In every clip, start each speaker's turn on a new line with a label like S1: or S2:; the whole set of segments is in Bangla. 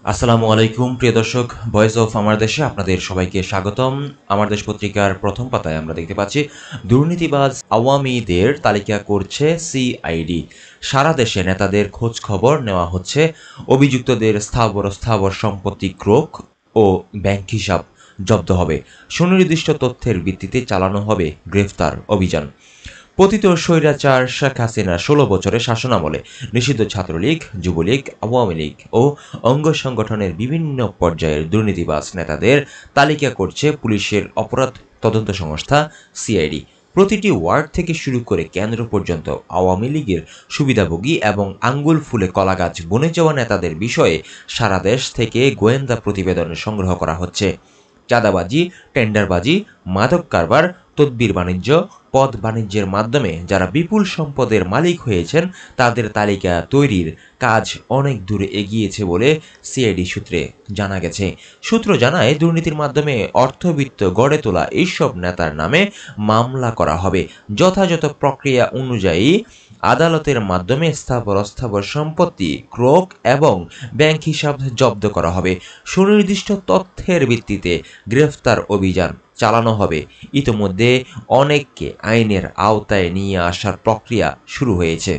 S1: আসসালামু আলাইকুম প্রিয় দর্শক, ভয়েস অফ আমার দেশে আপনাদের সবাইকে স্বাগতম। আমার দেশ পত্রিকার প্রথম পাতায় আমরা দেখতে পাচ্ছি দুর্নীতিবাজ আওয়ামীদের তালিকা করছে সিআইডি। সারা দেশে নেতাদের খোঁজ খবর নেওয়া হচ্ছে। অভিযুক্তদের স্থাবর সম্পত্তি ক্রোক ও ব্যাংক হিসাব জব্দ হবে। সুনির্দিষ্ট তথ্যের ভিত্তিতে চালানো হবে গ্রেফতার অভিযান। পতিত স্বৈরাচার শেখ হাসিনার ১৬ বছরের শাসনামলে নিষিদ্ধ ছাত্রলীগ, যুবলীগ, আওয়ামী লীগ ও অঙ্গ সংগঠনের বিভিন্ন পর্যায়ের দুর্নীতিবাজ নেতাদের তালিকা করছে পুলিশের অপরাধ তদন্ত সংস্থা সিআইডি। প্রতিটি ওয়ার্ড থেকে শুরু করে কেন্দ্র পর্যন্ত আওয়ামী লীগের সুবিধাভোগী এবং আঙ্গুল ফুলে কলাগাছ বনে যাওয়া নেতাদের বিষয়ে সারা দেশ থেকে গোয়েন্দা প্রতিবেদন সংগ্রহ করা হচ্ছে। চাঁদাবাজি, টেন্ডারবাজি, মাদক কারবার, তদবির বাণিজ্য, পদ বাণিজ্যের মাধ্যমে যারা বিপুল সম্পদের মালিক হয়েছেন তাদের তালিকা তৈরির কাজ অনেক দূরে এগিয়েছে বলে সিআইডি সূত্রে জানা গেছে। সূত্র জানায়, দুর্নীতির মাধ্যমে অর্থবিত্ত গড়ে তোলা এইসব নেতার নামে মামলা করা হবে। যথাযথ প্রক্রিয়া অনুযায়ী আদালতের মাধ্যমে অস্থাবর সম্পত্তি ক্রোক এবং ব্যাংক হিসাব জব্দ করা হবে। সুনির্দিষ্ট তথ্যের ভিত্তিতে গ্রেফতার অভিযান চালানো হবে। ইতোমধ্যে অনেককে আইনের আওতায় নিয়ে আসার প্রক্রিয়া শুরু হয়েছে।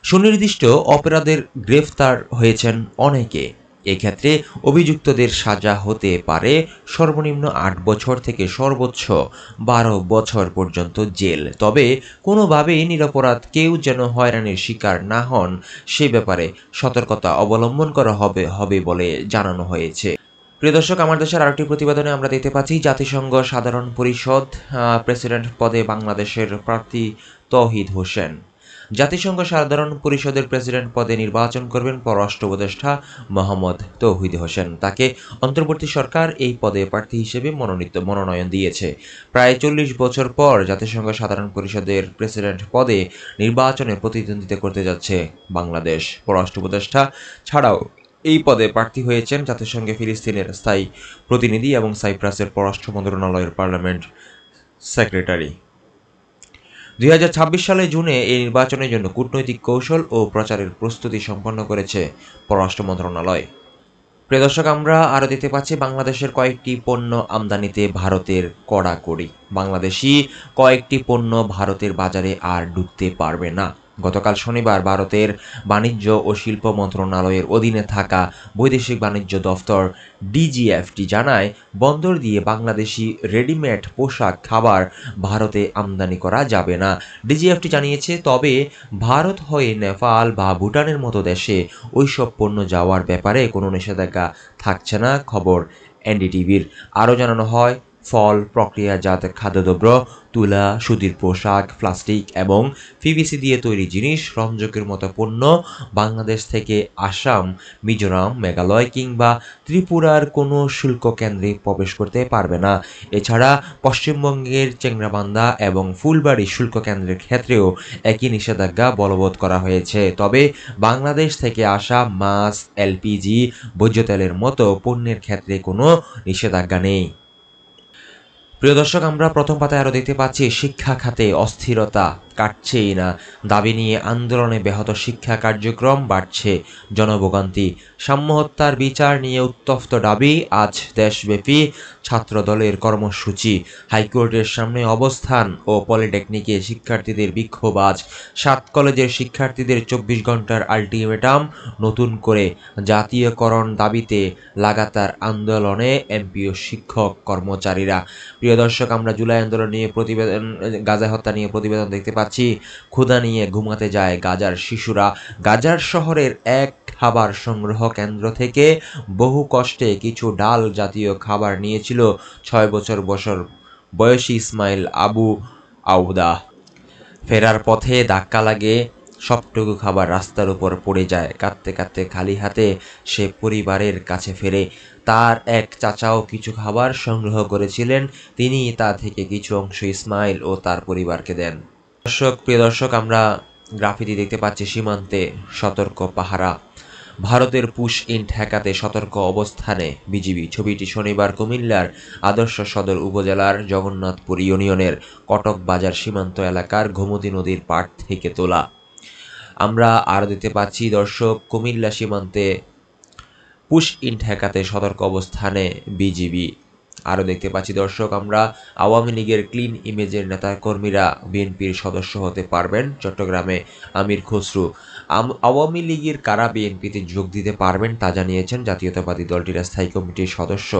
S1: সুনির্দিষ্ট অপরাধের গ্রেফতার হয়েছেন অনেকে। এক্ষেত্রে অভিযুক্তদের সাজা হতে পারে সর্বনিম্ন ৮ বছর থেকে সর্বোচ্চ ১২ বছর পর্যন্ত জেল। তবে কোনোভাবেই নিরপরাধ কেউ যেন হয়রানির শিকার না হন সে ব্যাপারে সতর্কতা অবলম্বন করা হবে বলে জানানো হয়েছে। প্রিয় দর্শক, আমার দেশের আরেকটি প্রতিবেদনে আমরা দেখতে পাচ্ছি জাতিসংঘ সাধারণ পরিষদ প্রেসিডেন্ট পদে বাংলাদেশের প্রার্থী তৌহিদ হোসেন। জাতিসংঘ সাধারণ পরিষদের প্রেসিডেন্ট পদে নির্বাচন করবেন পররাষ্ট্র উপদেষ্টা মোহাম্মদ তৌহিদ হোসেন। তাকে অন্তর্বর্তী সরকার এই পদে প্রার্থী হিসেবে মনোনয়ন দিয়েছে। প্রায় ৪০ বছর পর জাতিসংঘ সাধারণ পরিষদের প্রেসিডেন্ট পদে নির্বাচনে প্রতিদ্বন্দ্বিতা করতে যাচ্ছে বাংলাদেশ। পররাষ্ট্র উপদেষ্টা ছাড়াও এই পদে প্রার্থী হয়েছেন জাতিসংঘে ফিলিস্তিনের স্থায়ী প্রতিনিধি এবং সাইপ্রাসের পররাষ্ট্র মন্ত্রণালয়ের পার্লামেন্ট সেক্রেটারি। ২০২৬ সালে জুনে এই নির্বাচনের জন্য কূটনৈতিক কৌশল ও প্রচারের প্রস্তুতি সম্পন্ন করেছে পররাষ্ট্র মন্ত্রণালয়। প্রিয় দর্শক, আমরা আরও দেখতে পাচ্ছি বাংলাদেশের কয়েকটি পণ্য আমদানিতে ভারতের কড়াকড়ি। বাংলাদেশি কয়েকটি পণ্য ভারতের বাজারে আর ঢুকতে পারবে না। গতকাল শনিবার ভারতের বাণিজ্য ও শিল্প মন্ত্রণালয়ের অধীনে থাকা বৈদেশিক বাণিজ্য দফতর ডিজিএফটি জানায়, বন্দর দিয়ে বাংলাদেশি রেডিমেড পোশাক খাবার ভারতে আমদানি করা যাবে না। ডিজিএফটি জানিয়েছে, তবে ভারত হয়ে নেপাল বা ভুটানের মতো দেশে ওইসব পণ্য যাওয়ার ব্যাপারে কোনো নিষেধাজ্ঞা থাকছে না। খবর এনডিটিভির। আরও জানানো হয়, ফল, প্রক্রিয়াজাত খাদ্যদ্রব্য, তুলা, সুতির পোশাক, প্লাস্টিক এবং পিভিসি দিয়ে তৈরি জিনিস, রঞ্জকের মতো পণ্য বাংলাদেশ থেকে আসাম, মিজোরাম, মেঘালয় কিংবা ত্রিপুরার কোনো শুল্ক কেন্দ্রে প্রবেশ করতে পারবে না। এছাড়া পশ্চিমবঙ্গের চেংরাবান্ধা এবং ফুলবাড়ি শুল্ক কেন্দ্রের ক্ষেত্রেও একই নিষেধাজ্ঞা বলবৎ করা হয়েছে। তবে বাংলাদেশ থেকে আসা মাছ, এলপিজি, ভোজ্য তেলের মতো পণ্যের ক্ষেত্রে কোনো নিষেধাজ্ঞা নেই। প্রিয় দর্শক, আমরা প্রথম পাতায় আরও দেখতে পাচ্ছি শিক্ষা খাতে অস্থিরতা কাটছেই না। দাবি নিয়ে আন্দোলনে ব্যাহত শিক্ষা কার্যক্রম, বাড়ছে জনভোগান্তি। সাম্য হত্যার বিচার নিয়ে উত্তপ্ত দাবি, আজ দেশব্যাপী ছাত্রদলের কর্মসূচি। হাইকোর্টের সামনে অবস্থান ও পলিটেকনিকে শিক্ষার্থীদের বিক্ষোভ আজ। ৭ কলেজের শিক্ষার্থীদের ২৪ ঘন্টার আলটিমেটাম। নতুন করে জাতীয়করণ দাবিতে লাগাতার আন্দোলনে এমপিও শিক্ষক কর্মচারীরা। প্রিয় দর্শক, আমরা জুলাই আন্দোলন নিয়ে প্রতিবেদন, গাজা হত্যা নিয়ে প্রতিবেদন দেখতে পাচ্ছি। ক্ষুধা নিয়ে ঘুমাতে যায় গাজার শিশুরা। গাজার শহরের এক খাবার সংগ্রহ কেন্দ্র থেকে বহু কষ্টে কিছু ডাল জাতীয় খাবার নিয়েছিল ৬ বছর বয়সী ইসমাইল আবু আউদা। ফেরার পথে ধাক্কা লাগে, সবটুকু খাবার রাস্তার উপর পড়ে যায়। কাঁদতে কাঁদতে খালি হাতে সে পরিবারের কাছে ফেরে। তার এক চাচাও কিছু খাবার সংগ্রহ করেছিলেন, তিনি তা থেকে কিছু অংশ ইসমাইল ও তার পরিবারকে দেন। প্রিয় দর্শক, আমরা গ্রাফিতি দেখতে পাচ্ছি সীমান্তে সতর্ক পাহারা। ভারতের পুশ ইন ঠেকাতে সতর্ক অবস্থানে বিজিবি। ছবিটি শনিবার কুমিল্লার আদর্শ সদর উপজেলার জগন্নাথপুর ইউনিয়নের কটক বাজার সীমান্ত এলাকার গোমতী নদীর পাড় থেকে তোলা। আমরা আরও দেখতে পাচ্ছি দর্শক, কুমিল্লা সীমান্তে পুশ ইন ঠেকাতে সতর্ক অবস্থানে বিজিবি। আরও দেখতে পাচ্ছি দর্শক আমরা আওয়ামী লীগের ক্লিন ইমেজের নেতাকর্মীরা বিএনপির সদস্য হতে পারবেন, চট্টগ্রামে আমির খসরু। আওয়ামী লীগের কারা বিএনপিতে যোগ দিতে পারবেন তা জানিয়েছেন জাতীয়তাবাদী দলটির স্থায়ী কমিটির সদস্য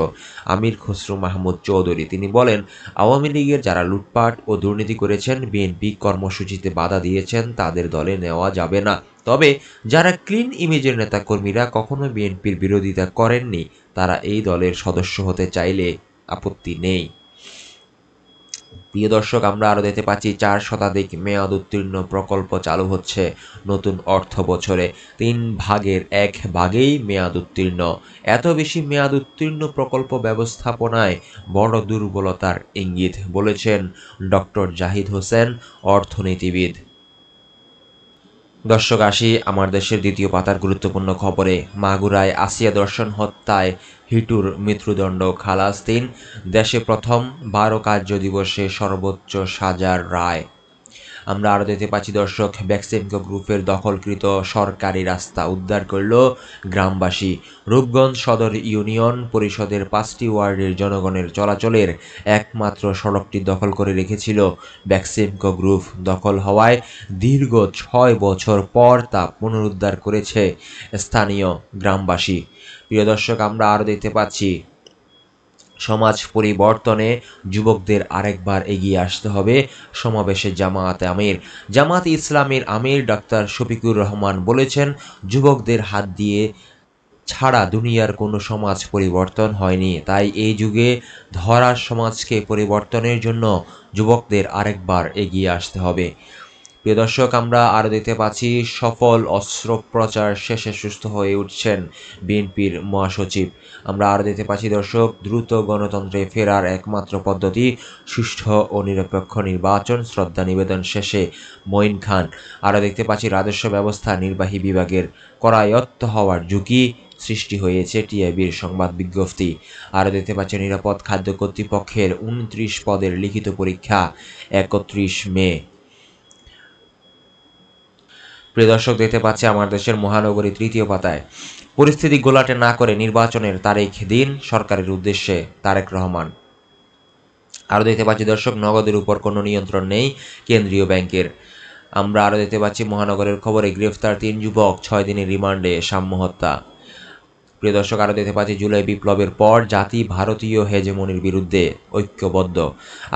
S1: আমির খসরু মাহমুদ চৌধুরী। তিনি বলেন, আওয়ামী লীগের যারা লুটপাট ও দুর্নীতি করেছেন, বিএনপি কর্মসূচিতে বাধা দিয়েছেন, তাদের দলে নেওয়া যাবে না। তবে যারা ক্লিন ইমেজের নেতাকর্মীরা কখনো বিএনপির বিরোধিতা করেননি, তারা এই দলের সদস্য হতে চাইলে আপত্তি নেই। প্রিয় দর্শক আমরা আরও দেখতে পাচ্ছি 4 শতাধিক মেয়াদ উত্তীর্ণ প্রকল্প চালু হচ্ছে নতুন অর্থ বছরে। 3 ভাগের 1 ভাগেই মেয়াদ উত্তীর্ণ। এত বেশি মেয়াদ উত্তীর্ণ প্রকল্প ব্যবস্থাপনায় বড় দুর্বলতার ইঙ্গিত বলেছেন ডক্টর জাহিদ হোসেন, অর্থনীতিবিদ। দর্শক আসি আমার দেশের দ্বিতীয় পাতার গুরুত্বপূর্ণ খবরে। মাগুরায় আসিয়া দর্শন হত্যায় হিটুর মৃত্যুদণ্ড খালাস 3, দেশে প্রথম 12 কার্য দিবসে সর্বোচ্চ সাজার রায়। আমরা আরও দেখতে পাচ্ছি দর্শক, বেক্সিমকো গ্রুপের দখলকৃত সরকারি রাস্তা উদ্ধার করল গ্রামবাসী। রূপগঞ্জ সদর ইউনিয়ন পরিষদের 5টি ওয়ার্ডের জনগণের চলাচলের একমাত্র সড়কটি দখল করে রেখেছিল বেক্সিমকো গ্রুপ। দখল হওয়ায় দীর্ঘ 6 বছর পর তা পুনরুদ্ধার করেছে স্থানীয় গ্রামবাসী। প্রিয় দর্শক আমরা আরও দেখতে পাচ্ছি, সমাজ পরিবর্তনে যুবকদের আরেকবার এগিয়ে আসতে হবে। সমাবেশে জামায়াতে ইসলামীর আমির ডাক্তার শফিকুর রহমান বলেছেন, যুবকদের হাত দিয়ে ছাড়া দুনিয়ার কোনো সমাজ পরিবর্তন হয়নি। তাই এই যুগে ধরার সমাজকে পরিবর্তনের জন্য যুবকদের আরেকবার এগিয়ে আসতে হবে। প্রিয় দর্শক আমরা আরও দেখতে পাচ্ছি, সফল অস্ত্রোপচার শেষে সুস্থ হয়ে উঠছেন বিএনপির মহাসচিব। আমরা আরও দেখতে পাচ্ছি দর্শক, দ্রুত গণতন্ত্রে ফেরার একমাত্র পদ্ধতি সুষ্ঠু ও নিরপেক্ষ নির্বাচন, শ্রদ্ধা নিবেদন শেষে মঈন খান। আরও দেখতে পাচ্ছি, রাজস্ব ব্যবস্থা নির্বাহী বিভাগের করায়ত্ত হওয়ার ঝুঁকি সৃষ্টি হয়েছে, টিআইবির সংবাদ বিজ্ঞপ্তি। আরও দেখতে পাচ্ছি, নিরাপদ খাদ্য কর্তৃপক্ষের 29 পদের লিখিত পরীক্ষা 31 মে। প্রিয় দর্শক দেখতে পাচ্ছি আমার দেশের মহানগরী তৃতীয় পাতায়, পরিস্থিতি গোলাটে না করে নির্বাচনের তারিখ দিন সরকারের উদ্দেশ্যে তারেক রহমান। আরও দেখতে পাচ্ছি দর্শক, নগদের উপর কোনো নিয়ন্ত্রণ নেই কেন্দ্রীয় ব্যাংকের। আমরা আরও দেখতে পাচ্ছি মহানগরের খবরে, গ্রেফতার 3 যুবক, 6 দিনের রিমান্ডে, সাম্য হত্যা। প্রিয় দর্শক আরও দেখতে পাচ্ছি, জুলাই বিপ্লবের পর জাতি ভারতীয় হেজেমনির বিরুদ্ধে ঐক্যবদ্ধ।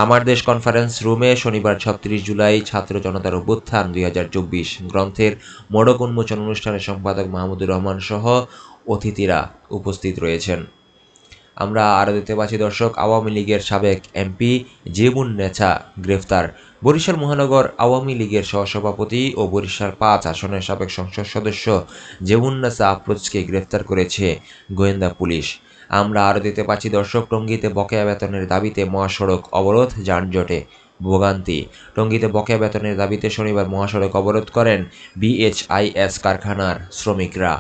S1: আমার দেশ কনফারেন্স রুমে শনিবার 36 জুলাই ছাত্র জনতার অভ্যুত্থান 2024 গ্রন্থের মোড়ক উন্মোচন অনুষ্ঠানে সম্পাদক মাহমুদুর রহমান সহ অতিথিরা উপস্থিত রয়েছেন। আমরা আরও দেখতে পাচ্ছি দর্শক, আওয়ামী লীগের সাবেক এমপি জেবুন্নেছা গ্রেফতার। বরিশাল মহানগর আওয়ামী লীগের সহসভাপতি ও বরিশাল 5 আসনের সাবেক সংসদ সদস্য জেবুন্নেছা আফরোজকে গ্রেফতার করেছে গোয়েন্দা পুলিশ। আমরা আরও দেখতে পাচ্ছি দর্শক, টঙ্গীতে বকেয়া বেতনের দাবিতে মহাসড়ক অবরোধ, যানজটে ভোগান্তি। টঙ্গীতে বকেয়া বেতনের দাবিতে শনিবার মহাসড়ক অবরোধ করেন বিএইচআইএস কারখানার শ্রমিকরা।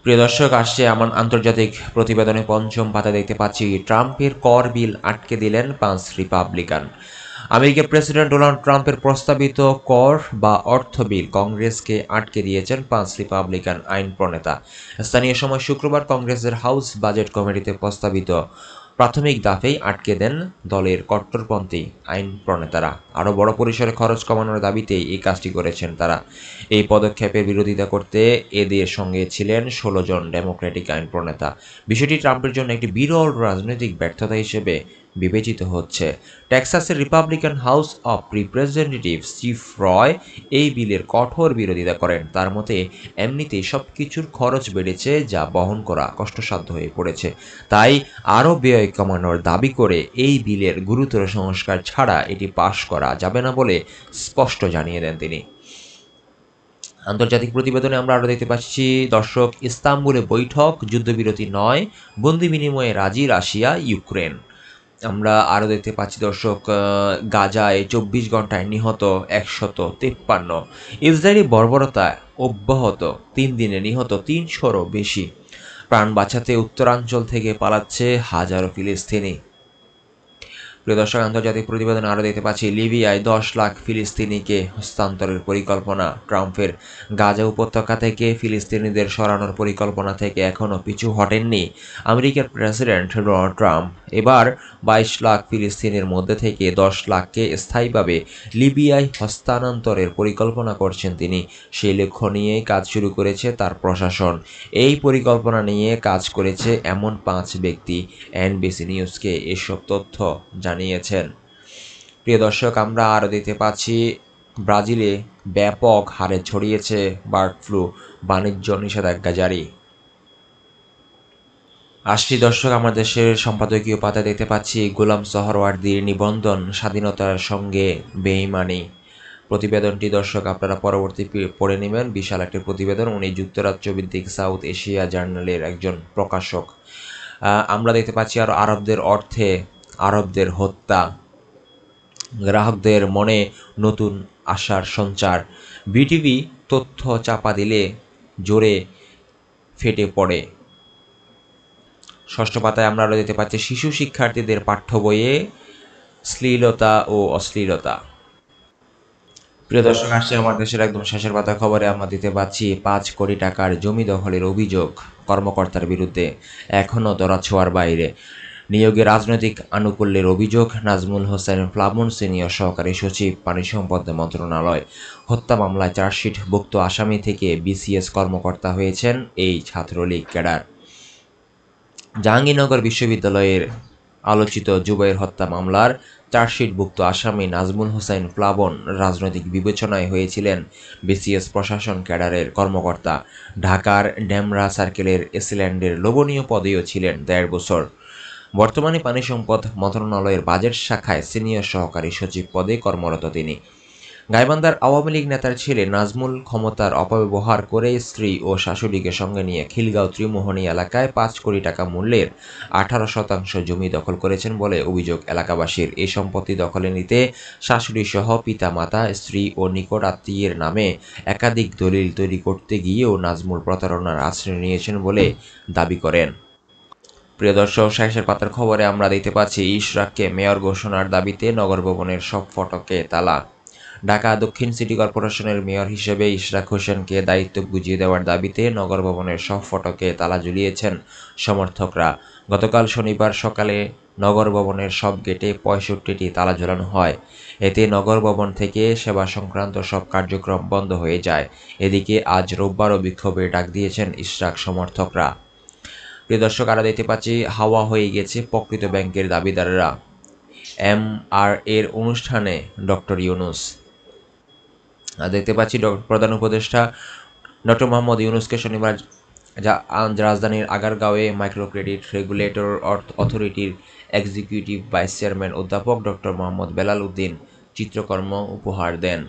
S1: প্রিয় দর্শক আসছে আমার আন্তর্জাতিক প্রতিবেদনে পঞ্চম পাতা দেখতে পাচ্ছি, ট্রাম্পের কর বিল আটকে দিলেন 5 রিপাবলিকান। আমেরিকার প্রেসিডেন্ট ডোনাল্ড ট্রাম্পের প্রস্তাবিত কর বা অর্থ বিল কংগ্রেসকে আটকে দিয়েছেন 5 রিপাবলিকান আইন প্রণেতা। স্থানীয় সময় শুক্রবার কংগ্রেসের হাউস বাজেট কমিটিতে প্রস্তাবিত প্রাথমিক দাফেই আটকে দেন দলের কট্টরপন্থী আইন প্রণেতারা। আরও বড় পরিসরে খরচ কমানোর দাবিতেই এই কাজটি করেছেন তারা। এই পদক্ষেপের বিরোধিতা করতে এদের সঙ্গে ছিলেন 16 জন ডেমোক্রেটিক আইন প্রণেতা। বিষয়টি ট্রাম্পের জন্য একটি বিরল রাজনৈতিক ব্যর্থতা হিসেবে বিবেচিত হচ্ছে। টেক্সাসের Republican House of Representatives chief Roy এই বিলের কঠোর বিরোধিতা করেন। তার মতে এমনিতেই সব কিছুর খরচ বেড়েছে, যা বহন করা কষ্টসাধ্য হয়ে পড়েছে। তাই আরও ব্যয় কমানোর দাবি করে এই বিলের গুরুতর সংস্কার ছাড়া এটি পাশ করা যাবে না বলে স্পষ্ট জানিয়ে দেন তিনি। আন্তর্জাতিক প্রতিবেদনে আমরা আরও দেখতে পাচ্ছি দর্শক, ইস্তাম্বুলে বৈঠক, যুদ্ধবিরতি নয়, বন্দি বিনিময়ে রাজি রাশিয়া ইউক্রেন। আমরা আরও দেখতে পাচ্ছি দর্শক, গাজায় 24 ঘন্টায় নিহত 153। ইসরায়েলি বর্বরতা অব্যাহত, 3 দিনে নিহত 300রও বেশি। প্রাণ বাঁচাতে উত্তরাঞ্চল থেকে পালাচ্ছে হাজারো ফিলিস্তিনি। প্রিয় দর্শক, আন্তর্জাতিক প্রতিবেদন আরও দেখতে পাচ্ছি লিবিয়ায় 10 লাখ ফিলিস্তিনিকে হস্তান্তরের পরিকল্পনা ট্রাম্পের। গাজা উপত্যকা থেকে ফিলিস্তিনিদের সরানোর পরিকল্পনা থেকে এখনও পিছু হটেননি আমেরিকার প্রেসিডেন্ট ডোনাল্ড ট্রাম্প। এবার 22 লাখ ফিলিস্তিনের মধ্যে থেকে 10 লাখকে স্থায়ীভাবে লিবিয়ায় হস্তান্তরের পরিকল্পনা করছেন তিনি। সেই লক্ষ্য নিয়েই কাজ শুরু করেছে তার প্রশাসন। এই পরিকল্পনা নিয়ে কাজ করেছে এমন 5 ব্যক্তি এনবিসি নিউজকে এসব তথ্য জানিয়েছেন। প্রিয় দর্শক, আমরা আরও দেখতে পাচ্ছি ব্রাজিলে ব্যাপক হারে ছড়িয়েছে বার্ড ফ্লু, বাণিজ্য নিষেধাজ্ঞা জারি। আসছি দর্শক, আমার দেশের সম্পাদকীয় পাতা দেখতে পাচ্ছি গোলাম সোহরাওয়ার্দীর নিবন্ধন, স্বাধীনতার সঙ্গে বেইমানি। প্রতিবেদনটি দর্শক আপনারা পরবর্তী পড়ে নেবেন। বিশাল একটি প্রতিবেদন। উনি যুক্তরাজ্য ভিত্তিক সাউথ এশিয়া জার্নালের একজন প্রকাশক। আমরা দেখতে পাচ্ছি আর আরবদের অর্থে আরবদের হত্যা, গ্রাহকদের মনে নতুন আশার সঞ্চার। বিটিভি তথ্য চাপা দিলে জোরে ফেটে পড়ে। ষষ্ঠ পাতায় আমরা আরও দেখতে পাচ্ছি শিশু শিক্ষার্থীদের পাঠ্য বইয়ে শ্লীলতা ও অশ্লীলতা। প্রিয় দর্শক, আসছে আমার দেশের একদম শেষের পাতা খবরে আমরা দিতে পাচ্ছি 5 কোটি টাকার জমি দখলের অভিযোগ কর্মকর্তার বিরুদ্ধে এখনও ধরাছোঁয়ার বাইরে। নিয়োগে রাজনৈতিক আনুকূল্যের অভিযোগ নাজমুল হোসেন প্লাবন, সিনিয়র সহকারী সচিব, পানি সম্পদ মন্ত্রণালয়। হত্যা মামলায় চার্জশিটভুক্ত আসামি থেকে বিসিএস কর্মকর্তা হয়েছেন এই ছাত্রলীগ ক্যাডার। জাহাঙ্গীরনগর বিশ্ববিদ্যালয়ের আলোচিত জুবাইর হত্যা মামলার চার্জশিটভুক্ত আসামি নাজমুল হোসেন প্লাবন রাজনৈতিক বিবেচনায় হয়েছিলেন বিসিএস প্রশাসন ক্যাডারের কর্মকর্তা। ঢাকার ডেমরা সার্কেলের এসিল্যান্ডের লোভনীয় পদেও ছিলেন 1.5 বছর। বর্তমানে পানি সম্পদ মন্ত্রণালয়ের বাজেট শাখায় সিনিয়র সহকারী সচিব পদে কর্মরত তিনি। গাইবান্ধার আওয়ামী লীগ নেতার ছেলে নাজমুল ক্ষমতার অপব্যবহার করে স্ত্রী ও শাশুড়িকে সঙ্গে নিয়ে খিলগাঁও ত্রিমোহনী এলাকায় 5 কোটি টাকা মূল্যের 18% জমি দখল করেছেন বলে অভিযোগ এলাকাবাসীর। এই সম্পত্তি দখলে নিতে শাশুড়িসহ পিতা মাতা, স্ত্রী ও নিকট আত্মীয়ের নামে একাধিক দলিল তৈরি করতে গিয়েও নাজমুল প্রতারণার আশ্রয় নিয়েছেন বলে দাবি করেন। প্রিয় দর্শক, শেষের পাতার খবরে আমরা দেখতে পাচ্ছি ইশরাককে মেয়র ঘোষণার দাবিতে নগর ভবনের সব ফটকে তালা। ঢাকা দক্ষিণ সিটি কর্পোরেশনের মেয়র হিসেবে ইশরাক হোসেনকে দায়িত্ব বুঝিয়ে দেওয়ার দাবিতে নগর ভবনের সব ফটকে তালা ঝুলিয়েছেন সমর্থকরা। গতকাল শনিবার সকালে নগর ভবনের সব গেটে 65টি তালা ঝোলানো হয়। এতে নগর ভবন থেকে সেবা সংক্রান্ত সব কার্যক্রম বন্ধ হয়ে যায়। এদিকে আজ রোববারও বিক্ষোভের ডাক দিয়েছেন ইশরাক সমর্থকরা। প্রিয় দর্শক, আরও দেখতে পাচ্ছি হাওয়া হয়ে গেছে প্রকৃত ব্যাংকের দাবিদাররা। এর অনুষ্ঠানে ডক্টর ইউনূস। দেখতে পাচ্ছি প্রধান উপদেষ্টা ডক্টর মোহাম্মদ ইউনূসকে শনিবার রাজধানীর আগারগাঁওয়ে মাইক্রো ক্রেডিট রেগুলেটর অথরিটির এক্সিকিউটিভ ভাইস চেয়ারম্যান অধ্যাপক ডক্টর মোহাম্মদ বেলাল উদ্দিন চিত্রকর্ম উপহার দেন।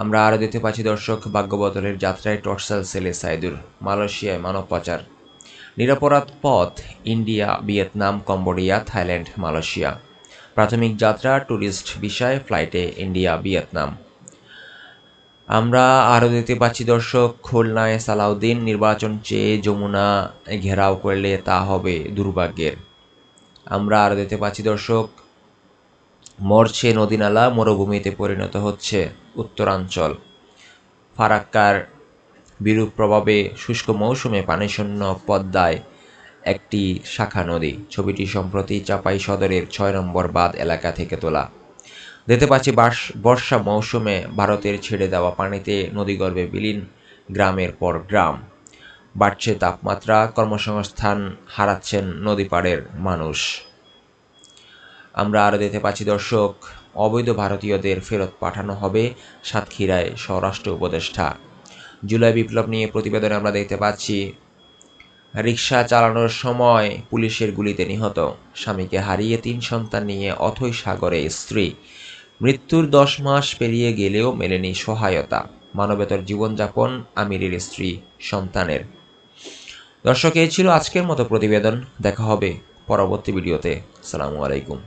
S1: আমরা আরও দেখতে পাচ্ছি দর্শক, ভাগ্যবদলের যাত্রায় টর্সাল সেলে সাইদুর। মালয়েশিয়ায় মানব পাচার। নিরপরাধ পথ India, Vietnam, Cambodia, Thailand, Malaysia. প্রাথমিক যাত্রা ট্যুরিস্ট বিষয়ে ফ্লাইটে ইন্ডিয়া, ভিয়েতনাম। আমরা আরও দেখতে পাচ্ছি দর্শক, খুলনায় সালাউদ্দিন নির্বাচন চেয়ে যমুনা ঘেরাও করলে তা হবে দুর্ভাগ্যের। আমরা আরও দেখতে পাচ্ছি দর্শক, মরছে নদীনালা, মরুভূমিতে পরিণত হচ্ছে উত্তরাঞ্চল। ফারাক্কার বিরূপ প্রভাবে শুষ্ক মৌসুমে পানিশূন্য পদ্মায় একটি শাখা নদী। ছবিটি সম্প্রতি চাপাই সদরের 6 নম্বর বাঁধ এলাকা থেকে তোলা। দেখতে পাচ্ছি বর্ষা মৌসুমে ভারতের ছেড়ে দেওয়া পানিতে নদীগর্ভে বিলীন গ্রামের পর গ্রাম। বাড়ছে তাপমাত্রা, কর্মসংস্থান হারাচ্ছেন নদীপাড়ের মানুষ। আমরা আরও দেখতে পাচ্ছি দর্শক, অবৈধ ভারতীয়দের ফেরত পাঠানো হবে সাতক্ষীরায় স্বরাষ্ট্র উপদেষ্টা। জুলাই বিপ্লব নিয়ে প্রতিবেদনে আমরা দেখতে পাচ্ছি রিকশা চালানোর সময় পুলিশের গুলিতে নিহত, স্বামীকে হারিয়ে 3 সন্তান নিয়ে অথৈ সাগরে স্ত্রী। মৃত্যুর 10 মাস পেরিয়ে গেলেও মেলেনি সহায়তা, মানবেতর জীবনযাপন আমিরের স্ত্রী সন্তানের। দর্শক, এই ছিল আজকের মতো প্রতিবেদন। দেখা হবে পরবর্তী ভিডিওতে। আসসালামু আলাইকুম।